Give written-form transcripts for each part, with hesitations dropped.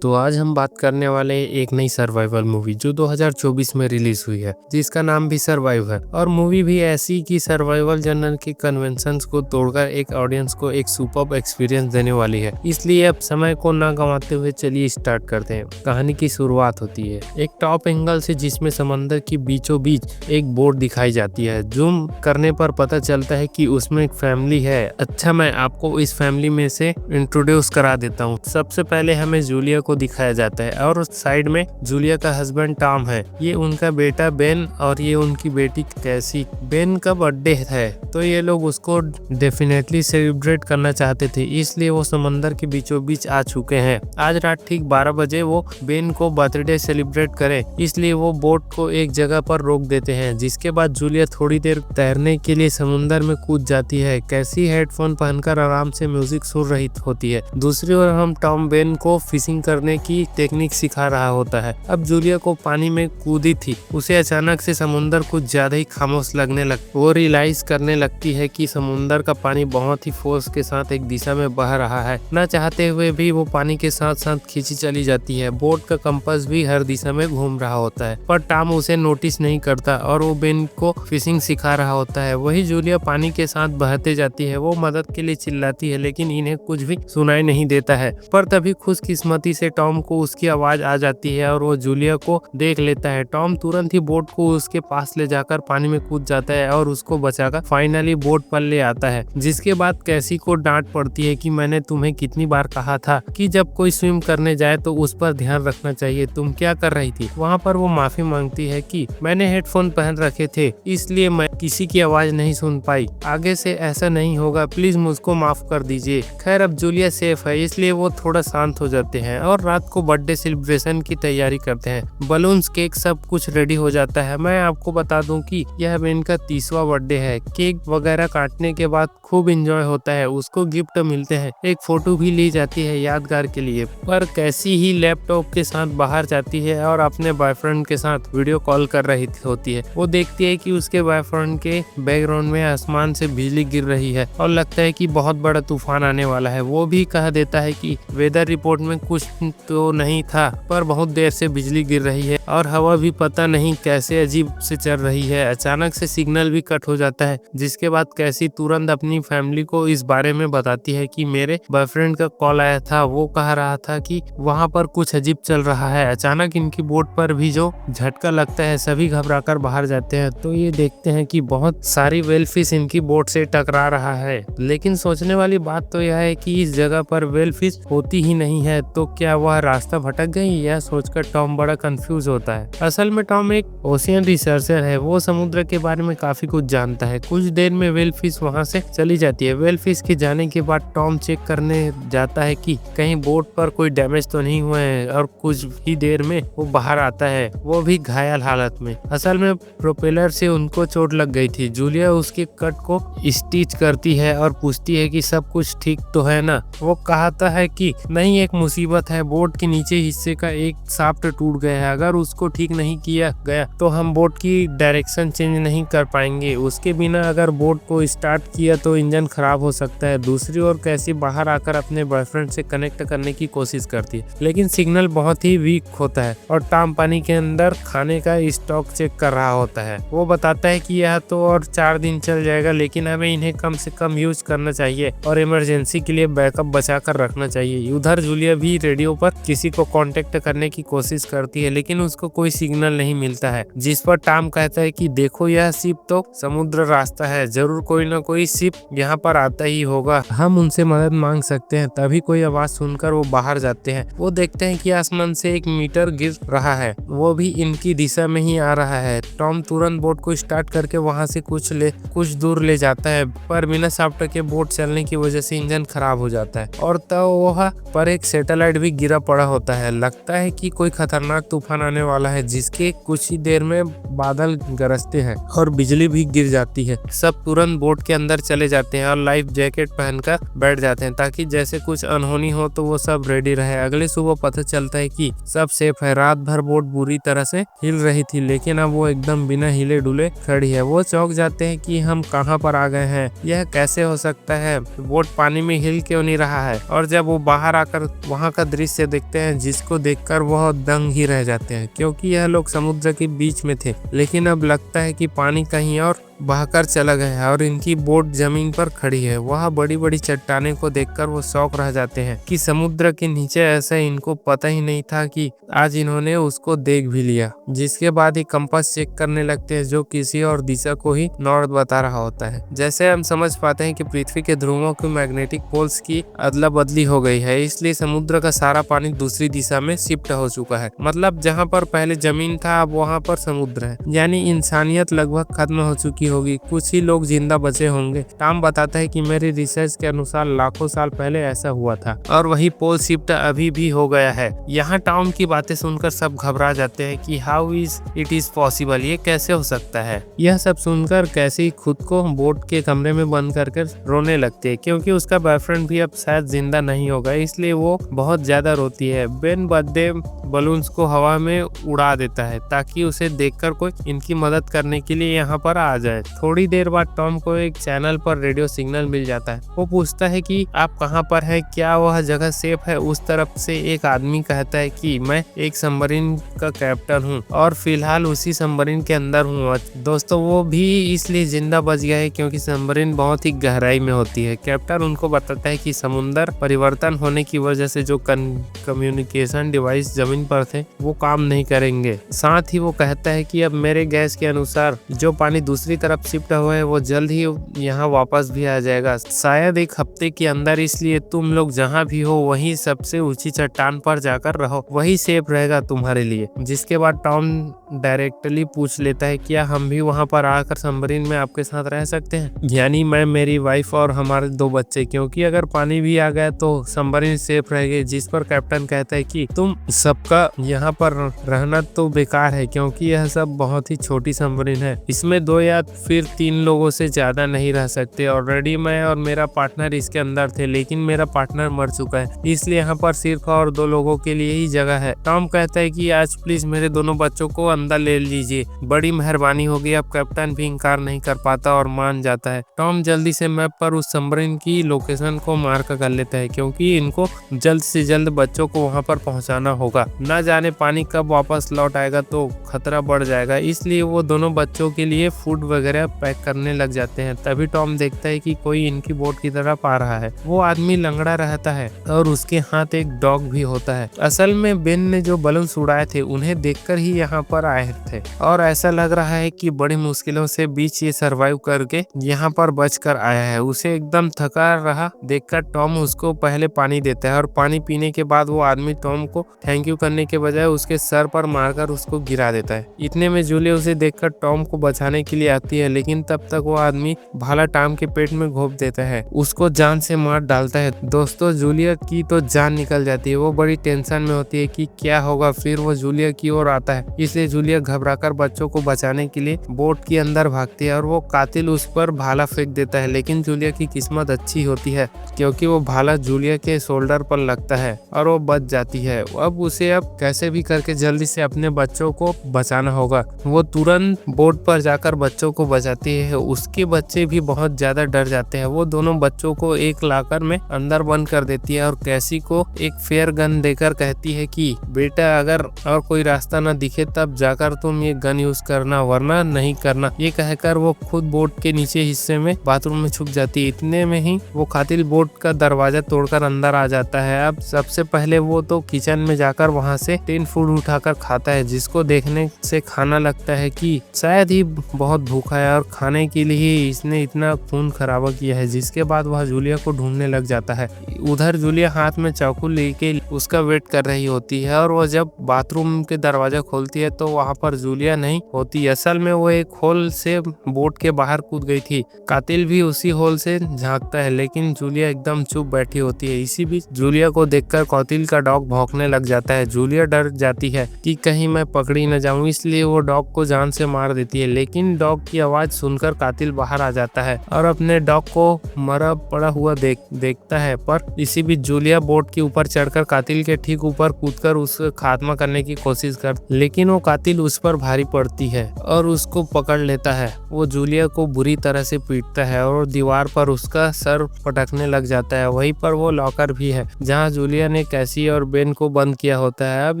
तो आज हम बात करने वाले हैं एक नई सर्वाइवल मूवी जो 2024 में रिलीज हुई है, जिसका नाम भी सर्वाइव है। और मूवी भी ऐसी कि सर्वाइवल जनरल के कन्वेंशंस को तोड़कर एक ऑडियंस को एक सुपर्ब एक्सपीरियंस देने वाली है। इसलिए अब समय को ना गंवाते हुए चलिए स्टार्ट करते हैं। कहानी की शुरुआत होती है एक टॉप एंगल से, जिसमें समंदर की बीचों बीच एक बोट दिखाई जाती है। जूम करने पर पता चलता है कि उसमें एक फैमिली है। अच्छा, मैं आपको इस फैमिली में से इंट्रोड्यूस करा देता हूँ। सबसे पहले हमें जूलिया को दिखाया जाता है और उस साइड में जूलिया का हस्बैंड टॉम है, ये उनका बेटा बेन और ये उनकी बेटी कैसी। बेन का बर्थडे है तो ये लोग उसको डेफिनेटली सेलिब्रेट करना चाहते थे, इसलिए वो समंदर के बीचों बीच आ चुके हैं। आज रात ठीक 12 बजे वो बेन को बर्थडे सेलिब्रेट करे, इसलिए वो बोट को एक जगह पर रोक देते हैं। जिसके बाद जूलिया थोड़ी देर तैरने के लिए समुंदर में कूद जाती है। कैसी हेडफोन पहनकर आराम से म्यूजिक सुन रही होती है। दूसरी ओर हम टॉम बेन को फिशिंग करने की टेक्निक सिखा रहा होता है। अब जूलिया को पानी में कूदी थी, उसे अचानक से समुंदर कुछ ज्यादा ही खामोश लगने वो रियलाइज करने लगती है कि समुंदर का पानी बहुत ही फोर्स के साथ एक दिशा में बह रहा है। न चाहते हुए भी वो पानी के साथ साथ खींची चली जाती है। बोट का कंपास भी हर दिशा में घूम रहा होता है, पर टॉम उसे नोटिस नहीं करता और वो बेन को फिशिंग सिखा रहा होता है। वही जूलिया पानी के साथ बहते जाती है। वो मदद के लिए चिल्लाती है, लेकिन इन्हें कुछ भी सुनाई नहीं देता है। पर तभी खुशकिस्मती से टॉम को उसकी आवाज आ जाती है और वो जूलिया को देख लेता है। टॉम तुरंत ही बोट को उसके पास ले जाकर पानी में कूद जाता है और उसको बचाकर फाइनली बोट पर ले आता है। जिसके बाद कैसी को डांट पड़ती है कि मैंने तुम्हें कितनी बार कहा था कि जब कोई स्विम करने जाए तो उस पर ध्यान रखना चाहिए, तुम क्या कर रही थी। वहाँ पर वो माफी मांगती है कि मैंने हेडफोन पहन रखे थे, इसलिए मैं किसी की आवाज नहीं सुन पाई। आगे से ऐसा नहीं होगा, प्लीज मुझको माफ कर दीजिए। खैर अब जूलिया सेफ है, इसलिए वो थोड़ा शांत हो जाते हैं और रात को बर्थडे सेलिब्रेशन की तैयारी करते हैं। बलून्स, केक सब कुछ रेडी हो जाता है। मैं आपको बता दूं कि यह बेन का 30वां बर्थडे है। केक वगैरह काटने के बाद खूब एंजॉय होता है, उसको गिफ्ट मिलते हैं, एक फोटो भी ली जाती है यादगार के लिए। पर कैसी ही लैपटॉप के साथ बाहर जाती है और अपने बॉयफ्रेंड के साथ वीडियो कॉल कर रही होती है। वो देखती है कि उसके बॉयफ्रेंड के बैकग्राउंड में आसमान से बिजली गिर रही है और लगता है कि बहुत बड़ा तूफान आने वाला है। वो भी कह देता है कि वेदर रिपोर्ट में कुछ तो नहीं था, पर बहुत देर से बिजली गिर रही है और हवा भी पता नहीं कैसे अजीब से चल रही है। अचानक से सिग्नल भी कट हो जाता है, जिसके बाद कैसी तुरंत अपनी फैमिली को इस बारे में बताती है कि मेरे बॉयफ्रेंड का कॉल आया था, वो कह रहा था कि वहाँ पर कुछ अजीब चल रहा है। अचानक इनकी बोट पर भी जो झटका लगता है, सभी घबराकर बाहर जाते हैं तो ये देखते हैं कि बहुत सारी वेलफिश इनकी बोट से टकरा रहा है। लेकिन सोचने वाली बात तो यह है कि इस जगह पर वेलफिश होती ही नहीं है, तो क्या वह रास्ता भटक गई। यह सोचकर टॉम बड़ा कंफ्यूज होता है। असल में टॉम एक ओशियन रिसर्चर है, वो समुद्र के बारे में काफी कुछ जानता है। कुछ देर में वेलफिश वहां से चली जाती है। वेलफिश के जाने के बाद टॉम चेक करने जाता है कि कहीं बोट पर कोई डैमेज तो नहीं हुआ है और कुछ ही देर में वो बाहर आता है, वो भी घायल हालत में। असल में प्रोपेलर से उनको चोट लग गई थी। जूलिया उसके कट को स्टिच करती है और पूछती है कि सब कुछ ठीक तो है ना। वो कहता है कि नहीं, एक मुसीबत है, बोट के नीचे हिस्से का एक शाफ्ट टूट गया है। अगर उसको ठीक नहीं किया गया तो हम बोट की डायरेक्शन चेंज नहीं कर पाएंगे। उसके बिना अगर बोट को स्टार्ट किया तो इंजन खराब हो सकता है। दूसरी ओर कैसी बाहर आकर अपने बॉयफ्रेंड से कनेक्ट करने की कोशिश करती है, लेकिन सिग्नल बहुत ही वीक होता है और टॉम पानी के अंदर खाने का स्टॉक चेक कर रहा होता है। वो बताता है कि यह तो और 4 दिन चल जाएगा, लेकिन हमें इन्हें कम से कम यूज करना चाहिए और इमरजेंसी के लिए बैकअप बचा कर रखना चाहिए। उधर जूलिया भी रेडियो पर किसी को कांटेक्ट करने की कोशिश करती है, लेकिन उसको कोई सिग्नल नहीं मिलता है। जिस पर टॉम कहता है कि देखो, यह शिप तो समुद्र रास्ता है, जरूर कोई ना कोई शिप यहाँ पर आता ही होगा, हम उनसे मदद मांग सकते हैं। तभी कोई आवाज सुनकर वो बाहर जाते हैं। वो देखते हैं कि आसमान से एक मीटर गिर रहा है, वो भी इनकी दिशा में ही आ रहा है। टॉम तुरंत बोट को स्टार्ट करके वहां से कुछ दूर ले जाता है, पर बिना सॉफ्टवेयर के बोट चलने की वजह से इंजन खराब हो जाता है और तब वह पर एक सैटेलाइट भी गिरा पड़ा होता है। लगता है कि कोई खतरनाक तूफान आने वाला है, जिसके कुछ ही देर में बादल गरजते हैं और बिजली भी गिर जाती है। सब तुरंत बोट के अंदर चले जाते हैं और लाइफ जैकेट पहनकर बैठ जाते हैं, ताकि जैसे कुछ अनहोनी हो तो वो सब रेडी रहे। अगले सुबह पता चलता है कि सब सेफ है। रात भर बोट बुरी तरह से हिल रही थी, लेकिन अब वो एकदम बिना हिले डुले खड़ी है। वो चौंक जाते हैं कि हम कहाँ पर आ गए हैं, यह कैसे हो सकता है, बोट पानी में हिल क्यों नहीं रहा है। और जब वो बाहर आकर वहाँ का दृश्य दृश्य देखते हैं जिसको देखकर वह दंग ही रह जाते हैं, क्योंकि यह लोग समुद्र के बीच में थे, लेकिन अब लगता है कि पानी कहीं और बहकर चला गया है और इनकी बोट जमीन पर खड़ी है। वह बड़ी बड़ी चट्टानें को देखकर वो शौक रह जाते हैं कि समुद्र के नीचे ऐसा इनको पता ही नहीं था कि आज इन्होंने उसको देख भी लिया। जिसके बाद ही कंपास चेक करने लगते हैं जो किसी और दिशा को ही नॉर्थ बता रहा होता है। जैसे हम समझ पाते हैं कि पृथ्वी के ध्रुवों की मैग्नेटिक पोल्स की अदला बदली हो गई है, इसलिए समुद्र का सारा पानी दूसरी दिशा में शिफ्ट हो चुका है। मतलब जहाँ पर पहले जमीन था अब वहाँ पर समुद्र है, यानी इंसानियत लगभग खत्म हो चुकी होगी, कुछ ही लोग जिंदा बचे होंगे। टॉम बताता है कि मेरी रिसर्च के अनुसार लाखों साल पहले ऐसा हुआ था और वही पोल शिफ्ट अभी भी हो गया है। यहाँ टॉम की बातें सुनकर सब घबरा जाते हैं कि how is it is possible, ये कैसे हो सकता है। यह सब सुनकर कैसी खुद को बोट के कमरे में बंद करके रोने लगती है, क्योंकि उसका बॉयफ्रेंड भी अब शायद जिंदा नहीं होगा, इसलिए वो बहुत ज्यादा रोती है। बेन बर्थडे बलून्स को हवा में उड़ा देता है ताकि उसे देखकर कोई इनकी मदद करने के लिए यहाँ पर आ जाए। थोड़ी देर बाद टॉम को एक चैनल पर रेडियो सिग्नल मिल जाता है। वो पूछता है कि आप कहाँ पर हैं, क्या वह जगह सेफ है। उस तरफ से एक आदमी कहता है कि मैं एक सबमरीन का कैप्टन हूँ और फिलहाल उसी सबमरीन के अंदर हूँ। दोस्तों वो भी इसलिए जिंदा बच गया है क्योंकि सबमरीन बहुत ही गहराई में होती है। कैप्टन उनको बताता है कि समुद्र परिवर्तन होने की वजह से जो कम्युनिकेशन डिवाइस जमीन पर थे वो काम नहीं करेंगे। साथ ही वो कहता है कि अब मेरे गैस के अनुसार जो पानी दूसरी तरफ शिफ्ट हुआ है वो जल्द ही यहाँ वापस भी आ जाएगा, शायद एक हफ्ते के अंदर। इसलिए तुम लोग जहाँ भी हो वहीं सबसे ऊंची चट्टान पर जाकर रहो, वही सेफ रहेगा तुम्हारे लिए। जिसके बाद टॉम डायरेक्टली पूछ लेता है क्या हम भी वहाँ पर आकर सबमरीन में आपके साथ रह सकते हैं, यानी मैं, मेरी वाइफ और हमारे 2 बच्चे, क्योंकि अगर पानी भी आ गया तो सबमरीन सेफ रहेगी। जिस पर कैप्टन कहता है कि तुम सबका यहाँ पर रहना तो बेकार है, क्योंकि यह सब बहुत ही छोटी सबमरीन है, इसमें 2 या फिर 3 लोगों से ज्यादा नहीं रह सकते। ऑलरेडी मैं और मेरा पार्टनर इसके अंदर थे, लेकिन मेरा पार्टनर मर चुका है, इसलिए यहाँ पर सिर्फ और 2 लोगों के लिए ही जगह है। टॉम कहता है कि आज प्लीज मेरे दोनों बच्चों को अंदर ले लीजिए, बड़ी मेहरबानी होगी। अब कैप्टन भी इंकार नहीं कर पाता और मान जाता है। टॉम जल्दी से मैप पर उस सबमरीन की लोकेशन को मार्क कर लेता है, क्योंकि इनको जल्द से जल्द बच्चों को वहाँ पर पहुँचाना होगा। न जाने पानी कब वापस लौट आएगा तो खतरा बढ़ जाएगा, इसलिए वो दोनों बच्चों के लिए फूड वगैरह पैक करने लग जाते हैं। तभी टॉम देखता है कि कोई इनकी बोट की तरफ आ रहा है। वो आदमी लंगड़ा रहता है और उसके हाथ एक डॉग भी होता है। असल में बेन ने जो बलून उड़ाए थे उन्हें देखकर ही यहाँ पर आए थे और ऐसा लग रहा है कि बड़ी मुश्किलों से बीच ये सरवाइव करके यहाँ पर बच कर आया है। उसे एकदम थका रहा देखकर टॉम उसको पहले पानी देता है और पानी पीने के बाद वो आदमी टॉम को थैंक यू करने के बजाय उसके सर पर मारकर उसको गिरा देता है। इतने में जूलिया उसे देखकर टॉम को बचाने के लिए आती है, लेकिन तब तक वो आदमी भाला टॉम के पेट में घोंप देता है, उसको जान से मार डालता है। दोस्तों जूलिया की तो जान निकल जाती है, वो बड़ी टेंशन में होती है कि क्या होगा। फिर वो जूलिया की ओर आता है, इसलिए जूलिया घबराकर बच्चों को बचाने के लिए बोट के अंदर भागती है और वो कातिल उस पर भाला फेंक देता है। लेकिन जूलिया की किस्मत अच्छी होती है क्योंकि वो भाला जूलिया के शोल्डर पर लगता है और वो बच जाती है। अब उसे अब कैसे भी करके जल्दी से अपने बच्चों को बचाना होगा। वो तुरंत बोट पर जाकर बच्चों को बचाती है। उसके बच्चे भी बहुत ज्यादा डर जाते हैं। वो दोनों बच्चों को एक लाकर में अंदर बंद कर देती है और कैसी को एक फेयर गन देकर कहती है कि बेटा अगर और कोई रास्ता न दिखे तब जाकर तुम ये गन यूज करना, वरना नहीं करना। ये कहकर वो खुद बोट के नीचे हिस्से में बाथरूम में छुप जाती है। इतने में ही वो कातिल बोट का दरवाजा तोड़कर अंदर आ जाता है। अब सबसे पहले वो तो किचन में जाकर वहां से टिन फूड उठाकर खाता है, जिसको देखने से खाना लगता है कि शायद ही बहुत भूखा है और खाने के लिए इसने इतना खून खराबा किया है। जिसके बाद वह जूलिया को ढूंढने लग जाता है। उधर जूलिया हाथ में चाकू लेके उसका वेट कर रही होती है और वो जब बाथरूम के दरवाजा खोलती है तो वहां पर जूलिया नहीं होती। असल में वो एक होल से बोट के बाहर कूद गई थी। कातिल भी उसी होल से झांकता है, लेकिन जूलिया एकदम चुप बैठी होती है। इसी बीच जूलिया को देखकर कातिल का डॉग भौंकने लग जाता है। जूलिया डर जाती है कि कहीं मैं पकड़ी न जाऊं, इसलिए वो डॉग को जान से मार देती है। लेकिन डॉग की आवाज सुनकर कातिल बाहर आ जाता है और अपने डॉग को मरा पड़ा हुआ देखता है। पर इसी बीच जूलिया बोट के ऊपर चढ़कर कातिल के ठीक ऊपर कूदकर उसका खात्मा करने की कोशिश कर, लेकिन वो कातिल उस पर भारी पड़ती है और उसको पकड़ लेता है। वो जूलिया को बुरी तरह से पीटता है और दीवार पर उसका सर पटकने लग जाता है। वहीं पर वो लॉकर भी है जहाँ जूलिया ने कैसी और बेन को बंद किया होता है। अब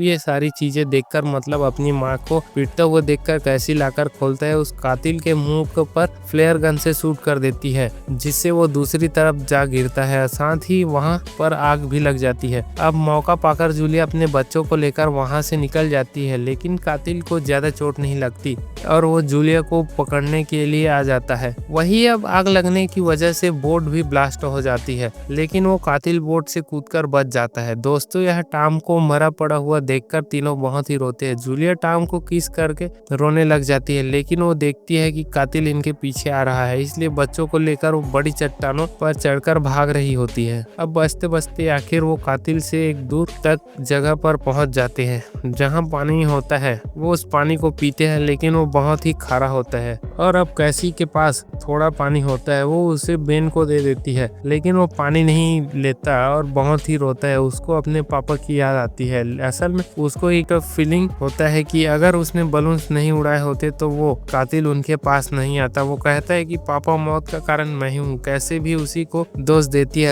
ये सारी चीजें देखकर, मतलब अपनी माँ को पीटता हुआ देखकर, कैसी लाकर खोलता है, उस कातिल के मुंह पर फ्लेयर गन से शूट कर देती है, जिससे वो दूसरी तरफ जा गिरता है। साथ ही वहाँ पर आग भी लग जाती है। अब मौका पाकर जूलिया अपने बच्चों को लेकर वहाँ से निकल जाती है, लेकिन कातिल को ज्यादा चोट नहीं लगती और वो जूलिया को पकड़ने के लिए आ जाता है। वही अब आग लगने की वजह से बोट भी ब्लास्ट हो जाती है, लेकिन वो कातिल बोट से कूदकर बच जाता है। दोस्तों, यह टॉम को मरा पड़ा हुआ देखकर तीनों बहुत ही रोते हैं। जूलिया टॉम को किस करके रोने लग जाती है, लेकिन वो देखती है कि कातिल इनके पीछे आ रहा है, इसलिए बच्चों को लेकर वो बड़ी चट्टानों पर चढ़कर भाग रही होती है। अब बचते बचते आखिर वो कातिल से एक दूर तक जगह पर पहुंच जाते हैं जहां पानी होता है। वो उस पानी को पीते हैं, लेकिन वो बहुत ही खारा होता है। और अब कैसी के पास थोड़ा पानी होता है, वो उसे बेन को दे देती है, लेकिन वो पानी नहीं लेता और बहुत ही रोता है। उसको अपने पापा की याद आती है। असल में उसको एक फीलिंग होता है कि अगर उसने बलून्स नहीं उड़ाए होते तो वो कातिल उनके पास नहीं आता। वो कहता है कि पापा, मौत का कारण मैं हूँ, कैसे भी उसी को दोष देती है।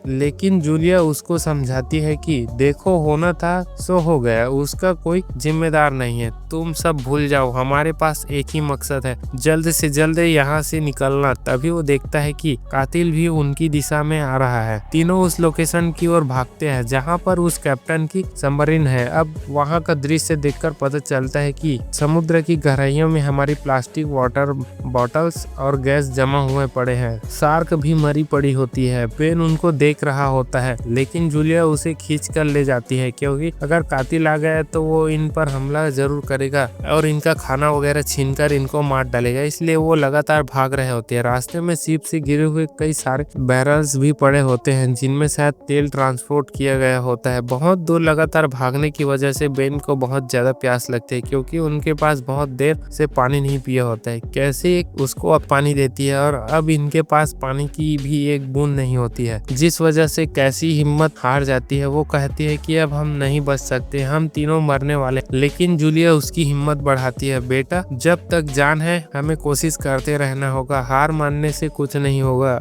लेकिन जूलिया उसको समझाती है कि देखो, होना था सो हो गया, उसका कोई जिम्मेदार नहीं है, तुम सब भूल जाओ, हमारे पास एक ही मकसद है, जल्द से जल्द यहाँ से निकलना। तभी वो देखता है कि कातिल भी उनकी दिशा में आ रहा है। तीनों उस लोकेशन की ओर भागते हैं जहाँ पर उस कैप्टन की सबमरीन है। अब वहाँ का दृश्य देखकर पता चलता है कि समुद्र की गहराइयों में हमारी प्लास्टिक वाटर बॉटल्स और गैस जमा हुए पड़े हैं। शार्क भी मरी पड़ी होती है। बेन उनको देख रहा होता है, लेकिन जूलिया उसे खींच कर ले जाती है, क्योंकि अगर कातिल आ गया तो वो इन पर हमला जरूर करेगा और इनका खाना वगैरह छीनकर इनको मार डालेगा। इसलिए वो लगातार भाग रहे होते हैं। रास्ते में शिप से गिरे हुए कई सारे बैरल्स भी पड़े होते हैं, जिनमें शायद तेल ट्रांसपोर्ट किया गया होता है। बहुत दूर लगातार भागने की वजह से बेन को बहुत ज्यादा प्यास लगती है, क्योंकि उनके पास बहुत देर से पानी नहीं पिया होता है। कैसे उसको अब पानी देती है और अब इनके पास पानी की भी एक बूंद नहीं होती है, जिस वजह से कैसी हिम्मत हार जाती है। वो कहती है कि अब हम नहीं बच सकते, हम तीनों मरने वाले। लेकिन जूलिया उसकी हिम्मत बढ़ाती है, बेटा, जब तक जान है हमें कोशिश करते रहना होगा, हार मानने से कुछ नहीं होगा।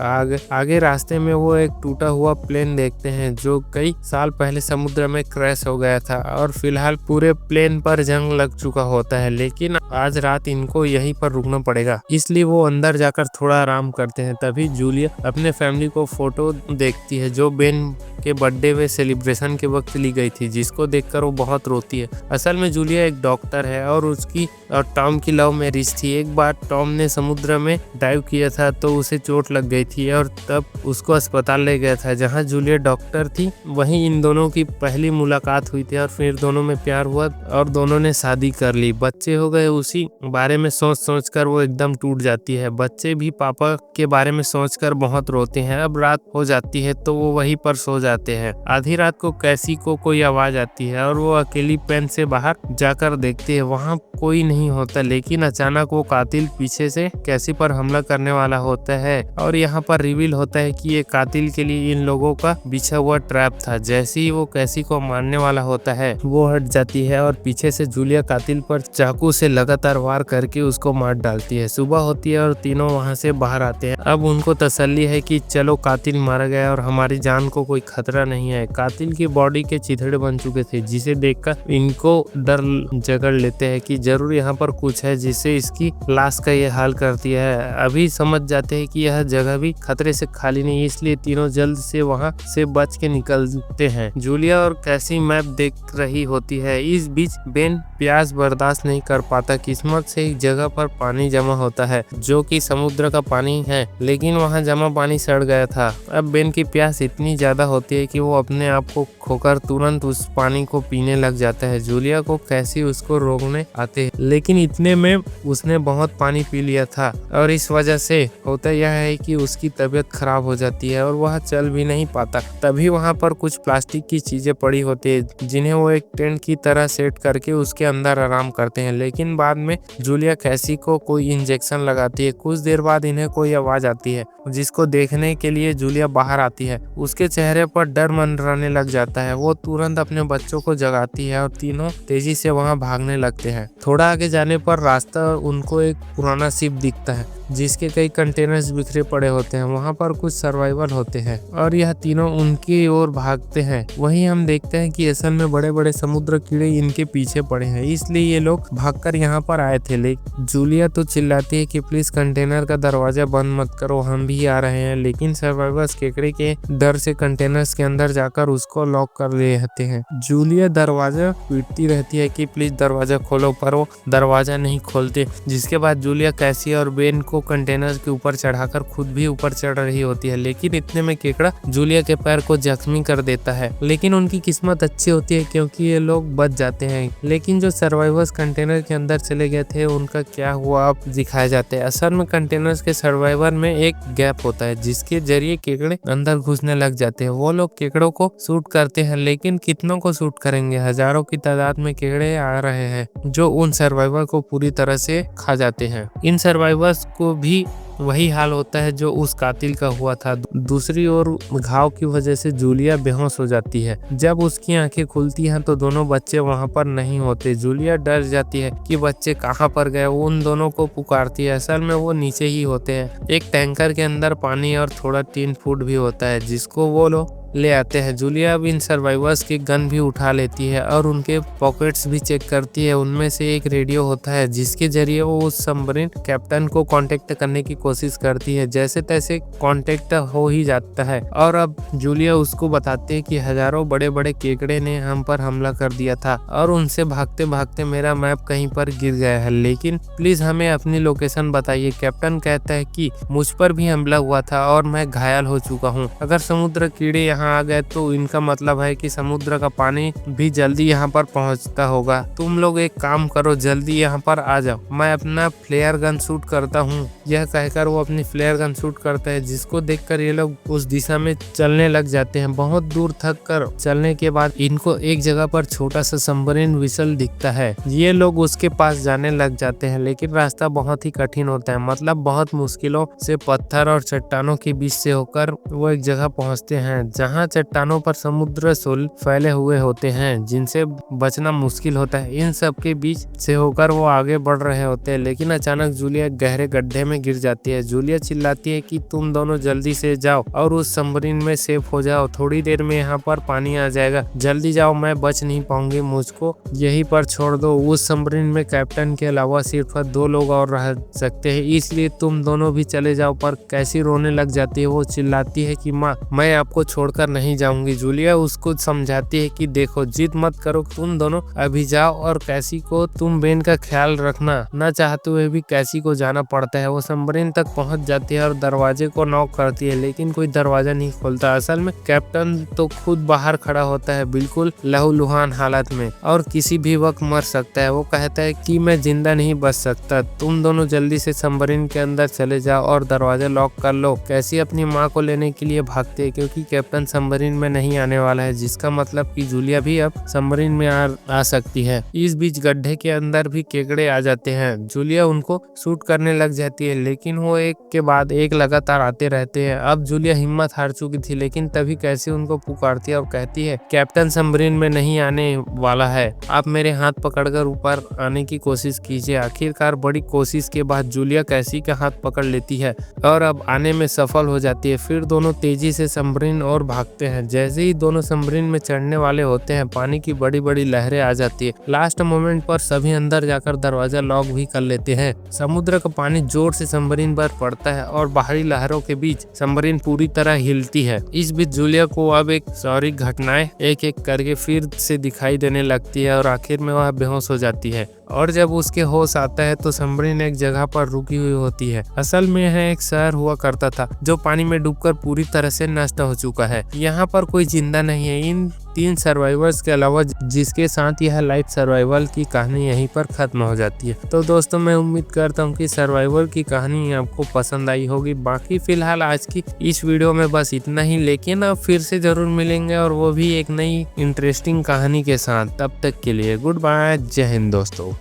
आगे रास्ते में वो एक टूटा हुआ प्लेन देखते हैं जो कई साल पहले समुद्र में क्रैश हो गया था और फिलहाल पूरे प्लेन पर जंग लग चुका होता है। लेकिन आज रात इनको यहीं पर रुकना पड़ेगा, इसलिए वो अंदर जाकर थोड़ा आराम करते हैं। तभी जूलिया अपने फैमिली को फोटो देखती है जो बेन के बर्थडे में सेलिब्रेशन के वक्त ली गई थी, जिसको देखकर वो बहुत रोती है। असल में जूलिया एक डॉक्टर है और उसकी और टॉम की लव मैरिज थी। एक बार टॉम ने समुद्र में डाइव किया था तो उसे चोट लग गई थी और तब उसको अस्पताल ले गया था जहां जूलिया डॉक्टर थी। वहीं इन दोनों की पहली मुलाकात हुई थी और फिर दोनों में प्यार हुआ और दोनों ने शादी कर ली, बच्चे हो गए। उसी बारे में सोच कर वो एकदम टूट जाती है। बच्चे भी पापा के बारे में सोचकर बहुत रोते हैं। अब रात हो जाती है तो वो वहीं पर सो जाते हैं। आधी रात को कैसी को कोई आवाज आती है और वो अकेली पेन से बाहर जाकर देखती है, वहाँ कोई नहीं होता। लेकिन अचानक वो कातिल पीछे से कैसी पर हमला करने वाला होता है और यहाँ पर रिवील होता है कि ये कातिल के लिए इन लोगों का बिछा हुआ ट्रैप था। जैसे ही वो कैसी को मारने वाला होता है वो हट जाती है और पीछे से जूलिया कातिल पर चाकू से लगातार वार करके उसको मार डालती है। सुबह होती है और तीनों वहाँ से बाहर आते हैं। अब उनको तसल्ली है कि चलो, कातिल मारा गया और हमारी जान को कोई खतरा नहीं है। कातिल की बॉडी के चिथड़े बन चुके थे, जिसे देखकर इनको डर जगड़ लेते हैं कि जरूर यहाँ पर कुछ है जिससे इसकी लाश का ये हाल कर दिया है। अभी समझ जाते हैं कि यह जगह भी खतरे से खाली नहीं, इसलिए तीनों जल्द से वहाँ से बच के निकलते हैं। जूलिया और कैसी मैप देख रही होती है। इस बीच बेन प्यास बर्दाश्त नहीं कर पाता। किस्मत से एक जगह पर पानी जमा होता है जो कि समुद्र का पानी है, लेकिन वहाँ जमा पानी सड़ गया था। अब बेन की प्यास इतनी ज्यादा होती है कि वो अपने आप को खोकर तुरंत उस पानी को पीने लग जाता है। जूलिया को कैसी उसको रोकने आते हैं, लेकिन इतने में उसने बहुत बहुत पानी पी लिया था और इस वजह से होता यह है कि उसकी तबीयत खराब हो जाती है और वह चल भी नहीं पाता। तभी वहाँ पर कुछ प्लास्टिक की चीजें पड़ी होती है जिन्हें वो एक टेंट की तरह सेट करके उसके अंदर आराम करते हैं। लेकिन बाद में जूलिया कैसी को कोई इंजेक्शन लगाती है। कुछ देर बाद इन्हें कोई आवाज आती है जिसको देखने के लिए जूलिया बाहर आती है। उसके चेहरे पर डर मंडराने लग जाता है। वो तुरंत अपने बच्चों को जगाती है और तीनों तेजी से वहां भागने लगते हैं। थोड़ा आगे जाने पर रास्ता उनको एक पुराना शिप दिखता है जिसके कई कंटेनर्स बिखरे पड़े होते हैं। वहां पर कुछ सर्वाइवल होते हैं और यह तीनों उनकी ओर भागते हैं। वहीं हम देखते हैं कि असल में बड़े बड़े समुद्र कीड़े इनके पीछे पड़े हैं, इसलिए ये लोग भागकर यहाँ पर आए थे। लेकिन जूलिया तो चिल्लाती है कि प्लीज कंटेनर का दरवाजा बंद मत करो, हम भी आ रहे हैं। लेकिन सर्वाइवर्स केकड़े के डर से कंटेनर्स के अंदर जाकर उसको लॉक कर ले रहते हैं। जूलिया दरवाजा पीटती रहती है कि प्लीज दरवाजा खोलो, पर वो दरवाजा नहीं खोलते। जिसके बाद जूलिया कैसी और बेन को कंटेनर के ऊपर चढ़ाकर खुद भी ऊपर चढ़ रही होती है। लेकिन इतने में केकड़ा जूलिया के पैर को जख्मी कर देता है। लेकिन उनकी किस्मत अच्छी होती है क्योंकि ये लोग बच जाते हैं। लेकिन जो सर्वाइवर्स कंटेनर के अंदर चले गए थे उनका क्या हुआ अब दिखाया जाता है। असल में कंटेनर्स के सर्वाइवर में एक गैप होता है जिसके जरिए केकड़े अंदर घुसने लग जाते हैं। वो लोग केकड़ों को शूट करते हैं, लेकिन कितनों को शूट करेंगे। हजारों की तादाद में केकड़े आ रहे हैं जो उन सर्वाइवर को पूरी तरह से खा जाते हैं। इन सर्वाइवर्स को भी वही हाल होता है जो उस कातिल का हुआ था। दूसरी ओर घाव की वजह से जूलिया बेहोश हो जाती है। जब उसकी आंखें खुलती हैं तो दोनों बच्चे वहां पर नहीं होते। जूलिया डर जाती है कि बच्चे कहां पर गए। वो उन दोनों को पुकारती है। असल में वो नीचे ही होते हैं। एक टैंकर के अंदर पानी और थोड़ा टीन फूड भी होता है जिसको वो लोग ले आते हैं। जूलिया अब इन सर्वाइवर्स की गन भी उठा लेती है और उनके पॉकेट्स भी चेक करती है। उनमें से एक रेडियो होता है जिसके जरिए वो उस सबमरीन कैप्टन को कांटेक्ट करने की कोशिश करती है। जैसे तैसे कांटेक्ट हो ही जाता है और अब जूलिया उसको बताती है कि हजारों बड़े बड़े केकड़े ने हम पर हमला कर दिया था और उनसे भागते भागते मेरा मैप कहीं पर गिर गया है। लेकिन प्लीज हमें अपनी लोकेशन बताइए। कैप्टन कहता है कि मुझ पर भी हमला हुआ था और मैं घायल हो चुका हूँ। अगर समुद्र कीड़े यहाँ आ गए तो इनका मतलब है कि समुद्र का पानी भी जल्दी यहाँ पर पहुँचता होगा। तुम लोग एक काम करो, जल्दी यहाँ पर आ जाओ, मैं अपना फ्लेयर गन शूट करता हूँ। यह कहकर वो अपनी फ्लेयर गन शूट करता है जिसको देखकर ये लोग उस दिशा में चलने लग जाते हैं। बहुत दूर थक कर चलने के बाद इनको एक जगह पर छोटा सा सबमरीन विसल दिखता है। ये लोग उसके पास जाने लग जाते हैं, लेकिन रास्ता बहुत ही कठिन होता है। मतलब बहुत मुश्किलों से पत्थर और चट्टानों के बीच से होकर वो एक जगह पहुँचते हैं जहाँ चट्टानों पर समुद्र सोल फैले हुए होते हैं जिनसे बचना मुश्किल होता है। इन सब के बीच से होकर वो आगे बढ़ रहे होते हैं, लेकिन अचानक जूलिया गहरे गड्ढे में गिर जाती है। जूलिया चिल्लाती है कि तुम दोनों जल्दी से जाओ और उस सबमरीन में सेफ हो जाओ, थोड़ी देर में यहाँ पर पानी आ जाएगा, जल्दी जाओ, मैं बच नहीं पाऊंगी, मुझको यहीं पर छोड़ दो। उस सबमरीन में कैप्टन के अलावा सिर्फ 2 लोग और रह सकते हैं, इसलिए तुम दोनों भी चले जाओ। पर कैसी रोने लग जाती है। वो चिल्लाती है कि माँ, मैं आपको छोड़कर नहीं जाऊंगी। जूलिया उसको समझाती है कि देखो, जिद मत करो, तुम दोनों अभी जाओ और कैसी को तुम बेन का ख्याल रखना। न चाहते हुए भी कैसी को जाना पड़ता है। वो सबमरीन तक पहुंच जाती है और दरवाजे को नॉक करती है, लेकिन कोई दरवाजा नहीं खोलता। असल में कैप्टन तो खुद बाहर खड़ा होता है बिल्कुल लहूलुहान हालत में और किसी भी वक्त मर सकता है। वो कहता है कि मैं जिंदा नहीं बच सकता, तुम दोनों जल्दी से सबमरीन के अंदर चले जाओ और दरवाजा लॉक कर लो। कैसी अपनी माँ को लेने के लिए भागते है क्योंकि कैप्टन सबमरीन में नहीं आने वाला है, जिसका मतलब कि जूलिया भी अब सबमरीन में आ सकती है। इस बीच गड्ढे के अंदर भी केकड़े आ जाते हैं। जूलिया उनको शूट करने लग जाती है, लेकिन वो एक के बाद एक लगातार आते रहते हैं। अब जूलिया हिम्मत हार चुकी थी, लेकिन तभी कैसी उनको पुकारती है और कहती है कैप्टन सबमरीन में नहीं आने वाला है, आप मेरे हाथ पकड़कर ऊपर आने की कोशिश कीजिए। आखिरकार बड़ी कोशिश के बाद जूलिया कैसी का हाथ पकड़ लेती है और अब आने में सफल हो जाती है। फिर दोनों तेजी से सबमरीन और भागते हैं। जैसे ही दोनों सबमरीन में चढ़ने वाले होते हैं, पानी की बड़ी बड़ी लहरें आ जाती है। लास्ट मोमेंट पर सभी अंदर जाकर दरवाजा लॉक भी कर लेते हैं। समुद्र का पानी जोर से सबमरीन पर पड़ता है और बाहरी लहरों के बीच सबमरीन पूरी तरह हिलती है। इस बीच जूलिया को अब एक सॉरी घटनाएं एक एक करके फिर से दिखाई देने लगती है और आखिर में वह बेहोश हो जाती है। और जब उसके होश आता है तो सबमरीन एक जगह पर रुकी हुई होती है। असल में यह एक शहर हुआ करता था जो पानी में डूबकर पूरी तरह से नष्ट हो चुका है। यहाँ पर कोई जिंदा नहीं है। इन 3 सर्वाइवर्स के अलावा, जिसके साथ यह लाइफ सर्वाइवल की कहानी यहीं पर खत्म हो जाती है। तो दोस्तों मैं उम्मीद करता हूँ कि सर्वाइवर की कहानी आपको पसंद आई होगी। बाकी फिलहाल आज की इस वीडियो में बस इतना ही, लेकिन अब फिर से जरूर मिलेंगे और वो भी एक नई इंटरेस्टिंग कहानी के साथ। तब तक के लिए गुड बाय, जय हिंद दोस्तों।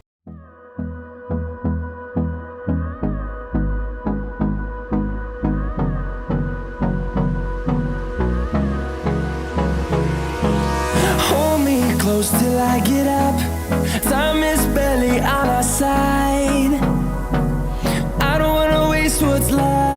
Close till I get up. Time is barely on our side. I don't wanna waste what's left.